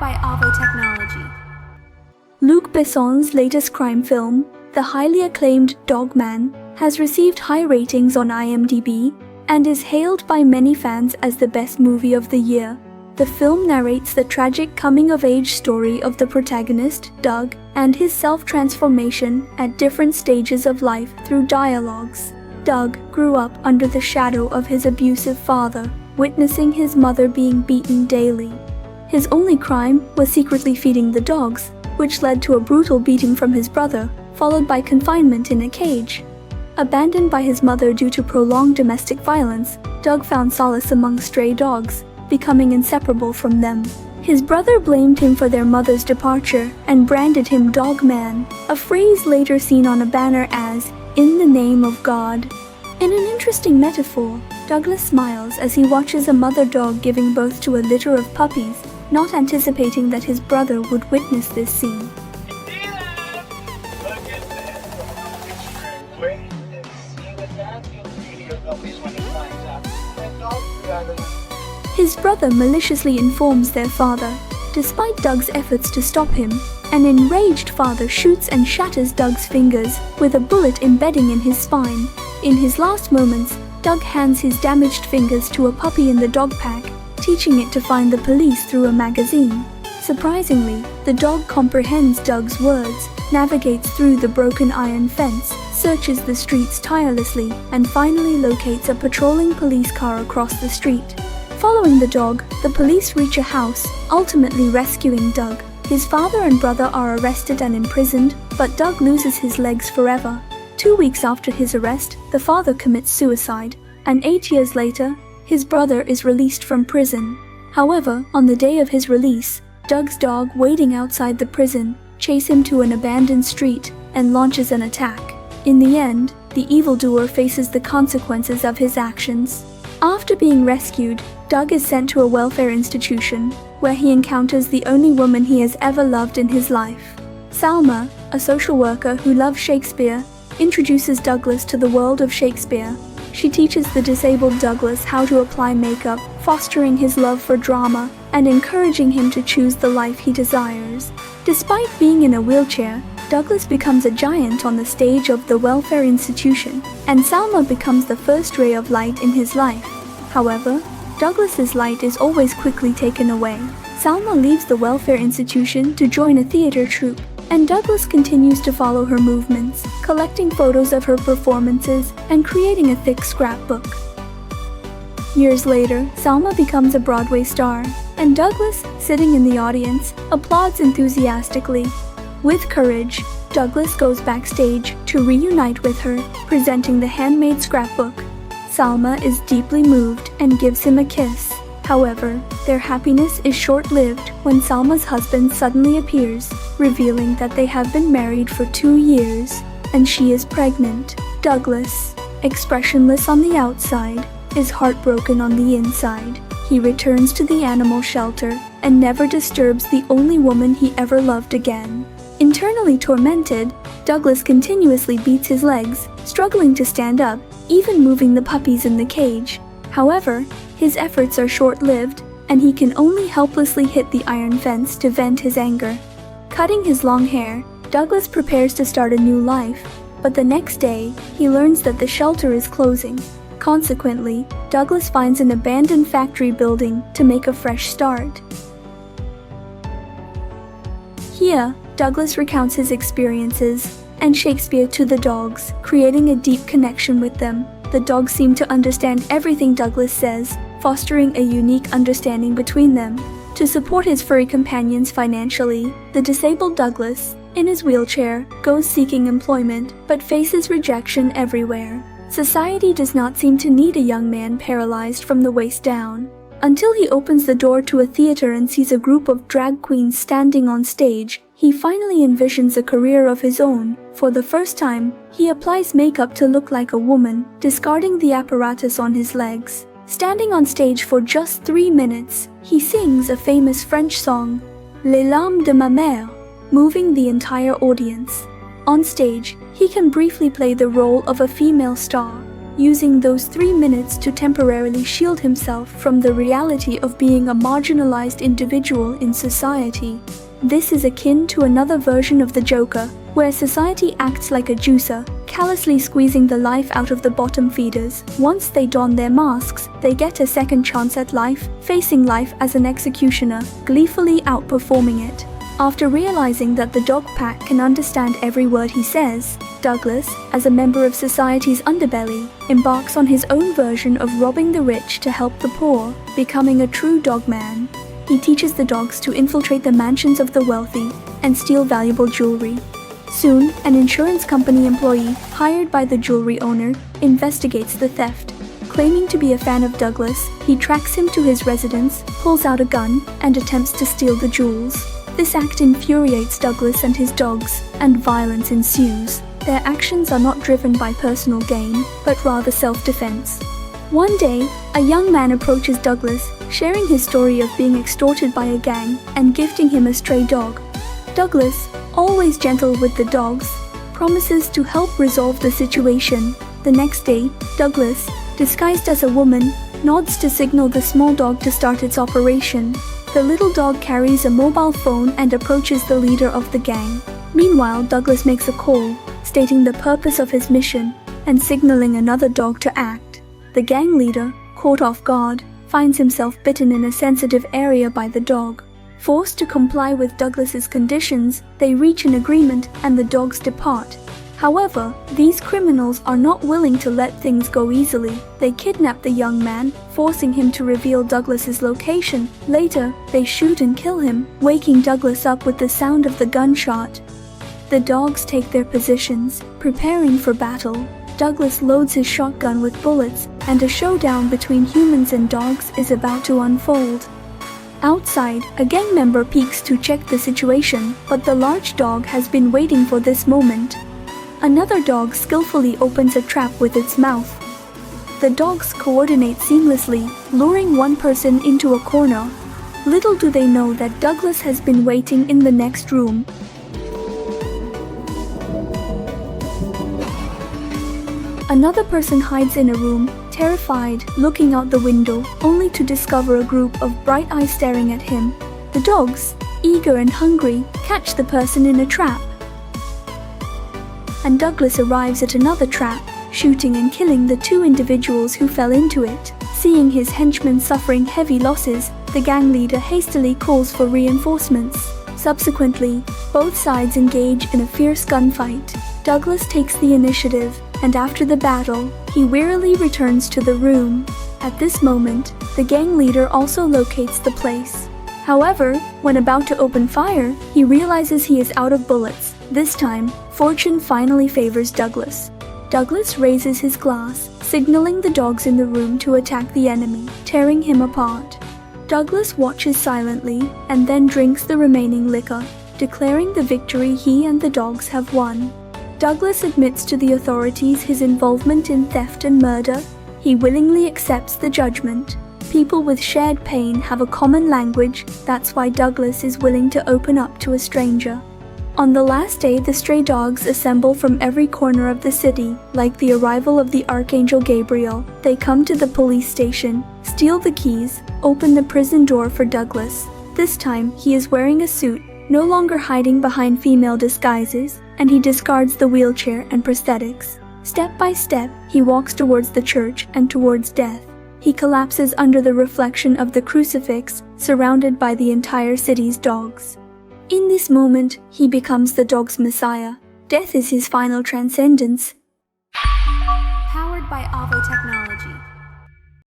by Avo Technology. Luc Besson's latest crime film, the highly acclaimed Dogman, has received high ratings on IMDb and is hailed by many fans as the best movie of the year. The film narrates the tragic coming-of-age story of the protagonist, Doug, and his self-transformation at different stages of life through dialogues. Doug grew up under the shadow of his abusive father, witnessing his mother being beaten daily. His only crime was secretly feeding the dogs, which led to a brutal beating from his brother, followed by confinement in a cage. Abandoned by his mother due to prolonged domestic violence, Doug found solace among stray dogs, becoming inseparable from them. His brother blamed him for their mother's departure and branded him Dogman, a phrase later seen on a banner as, "In the name of God." In an interesting metaphor, Douglas smiles as he watches a mother dog giving birth to a litter of puppies, not anticipating that his brother would witness this scene. His brother maliciously informs their father, despite Doug's efforts to stop him. An enraged father shoots and shatters Doug's fingers, with a bullet embedding in his spine. In his last moments, Doug hands his damaged fingers to a puppy in the dog pack, teaching it to find the police through a magazine. Surprisingly, the dog comprehends Doug's words, navigates through the broken iron fence, searches the streets tirelessly, and finally locates a patrolling police car across the street. Following the dog, the police reach a house, ultimately rescuing Doug. His father and brother are arrested and imprisoned, but Doug loses his legs forever. 2 weeks after his arrest, the father commits suicide, and 8 years later, his brother is released from prison. However, on the day of his release, Doug's dog waiting outside the prison chases him to an abandoned street and launches an attack. In the end, the evildoer faces the consequences of his actions. After being rescued, Doug is sent to a welfare institution, where he encounters the only woman he has ever loved in his life. Salma, a social worker who loves Shakespeare, introduces Douglas to the world of Shakespeare. She teaches the disabled Douglas how to apply makeup, fostering his love for drama and encouraging him to choose the life he desires. Despite being in a wheelchair, Douglas becomes a giant on the stage of the welfare institution, and Salma becomes the first ray of light in his life. However, Douglas's light is always quickly taken away. Salma leaves the welfare institution to join a theater troupe, and Douglas continues to follow her movements, collecting photos of her performances and creating a thick scrapbook. Years later, Salma becomes a Broadway star, and Douglas, sitting in the audience, applauds enthusiastically. With courage, Douglas goes backstage to reunite with her, presenting the handmade scrapbook. Salma is deeply moved and gives him a kiss. However, their happiness is short-lived when Salma's husband suddenly appears, revealing that they have been married for 2 years, and she is pregnant. Douglas, expressionless on the outside, is heartbroken on the inside. He returns to the animal shelter and never disturbs the only woman he ever loved again. Internally tormented, Douglas continuously beats his legs, struggling to stand up, even moving the puppies in the cage. However, his efforts are short-lived, and he can only helplessly hit the iron fence to vent his anger. Cutting his long hair, Douglas prepares to start a new life, but the next day, he learns that the shelter is closing. Consequently, Douglas finds an abandoned factory building to make a fresh start. Here, Douglas recounts his experiences and Shakespeare to the dogs, creating a deep connection with them. The dogs seem to understand everything Douglas says, fostering a unique understanding between them. To support his furry companions financially, the disabled Douglas, in his wheelchair, goes seeking employment, but faces rejection everywhere. Society does not seem to need a young man paralyzed from the waist down, until he opens the door to a theater and sees a group of drag queens standing on stage. He finally envisions a career of his own. For the first time, he applies makeup to look like a woman, discarding the apparatus on his legs. Standing on stage for just 3 minutes, he sings a famous French song, Les larmes de ma mère, moving the entire audience. On stage, he can briefly play the role of a female star, using those 3 minutes to temporarily shield himself from the reality of being a marginalized individual in society. This is akin to another version of the Joker, where society acts like a juicer, callously squeezing the life out of the bottom feeders. Once they don their masks, they get a second chance at life, facing life as an executioner, gleefully outperforming it. After realizing that the dog pack can understand every word he says, Douglas, as a member of society's underbelly, embarks on his own version of robbing the rich to help the poor, becoming a true dogman. He teaches the dogs to infiltrate the mansions of the wealthy and steal valuable jewelry. Soon, an insurance company employee, hired by the jewelry owner, investigates the theft. Claiming to be a fan of Douglas, he tracks him to his residence, pulls out a gun, and attempts to steal the jewels. This act infuriates Douglas and his dogs, and violence ensues. Their actions are not driven by personal gain, but rather self-defense. One day, a young man approaches Douglas, sharing his story of being extorted by a gang and gifting him a stray dog. Douglas, always gentle with the dogs, promises to help resolve the situation. The next day, Douglas, disguised as a woman, nods to signal the small dog to start its operation. The little dog carries a mobile phone and approaches the leader of the gang. Meanwhile, Douglas makes a call, stating the purpose of his mission and signaling another dog to act. The gang leader, caught off guard, finds himself bitten in a sensitive area by the dog. Forced to comply with Douglas's conditions, they reach an agreement and the dogs depart. However, these criminals are not willing to let things go easily. They kidnap the young man, forcing him to reveal Douglas's location. Later, they shoot and kill him, waking Douglas up with the sound of the gunshot. The dogs take their positions, preparing for battle. Douglas loads his shotgun with bullets, and a showdown between humans and dogs is about to unfold. Outside, a gang member peeks to check the situation, but the large dog has been waiting for this moment. Another dog skillfully opens a trap with its mouth. The dogs coordinate seamlessly, luring one person into a corner. Little do they know that Douglas has been waiting in the next room. Another person hides in a room, terrified, looking out the window, only to discover a group of bright eyes staring at him. The dogs, eager and hungry, catch the person in a trap. And Douglas arrives at another trap, shooting and killing the 2 individuals who fell into it. Seeing his henchmen suffering heavy losses, the gang leader hastily calls for reinforcements. Subsequently, both sides engage in a fierce gunfight. Douglas takes the initiative, and after the battle, he wearily returns to the room. At this moment, the gang leader also locates the place. However, when about to open fire, he realizes he is out of bullets. This time, fortune finally favors Douglas. Douglas raises his glass, signaling the dogs in the room to attack the enemy, tearing him apart. Douglas watches silently and then drinks the remaining liquor, declaring the victory he and the dogs have won. Douglas admits to the authorities his involvement in theft and murder. He willingly accepts the judgment. People with shared pain have a common language, that's why Douglas is willing to open up to a stranger. On the last day, the stray dogs assemble from every corner of the city. Like the arrival of the Archangel Gabriel, they come to the police station, steal the keys, open the prison door for Douglas. This time, he is wearing a suit, no longer hiding behind female disguises, and he discards the wheelchair and prosthetics. Step by step, he walks towards the church and towards death. He collapses under the reflection of the crucifix, surrounded by the entire city's dogs. In this moment, he becomes the dog's messiah. Death is his final transcendence. Powered by Avo Technology.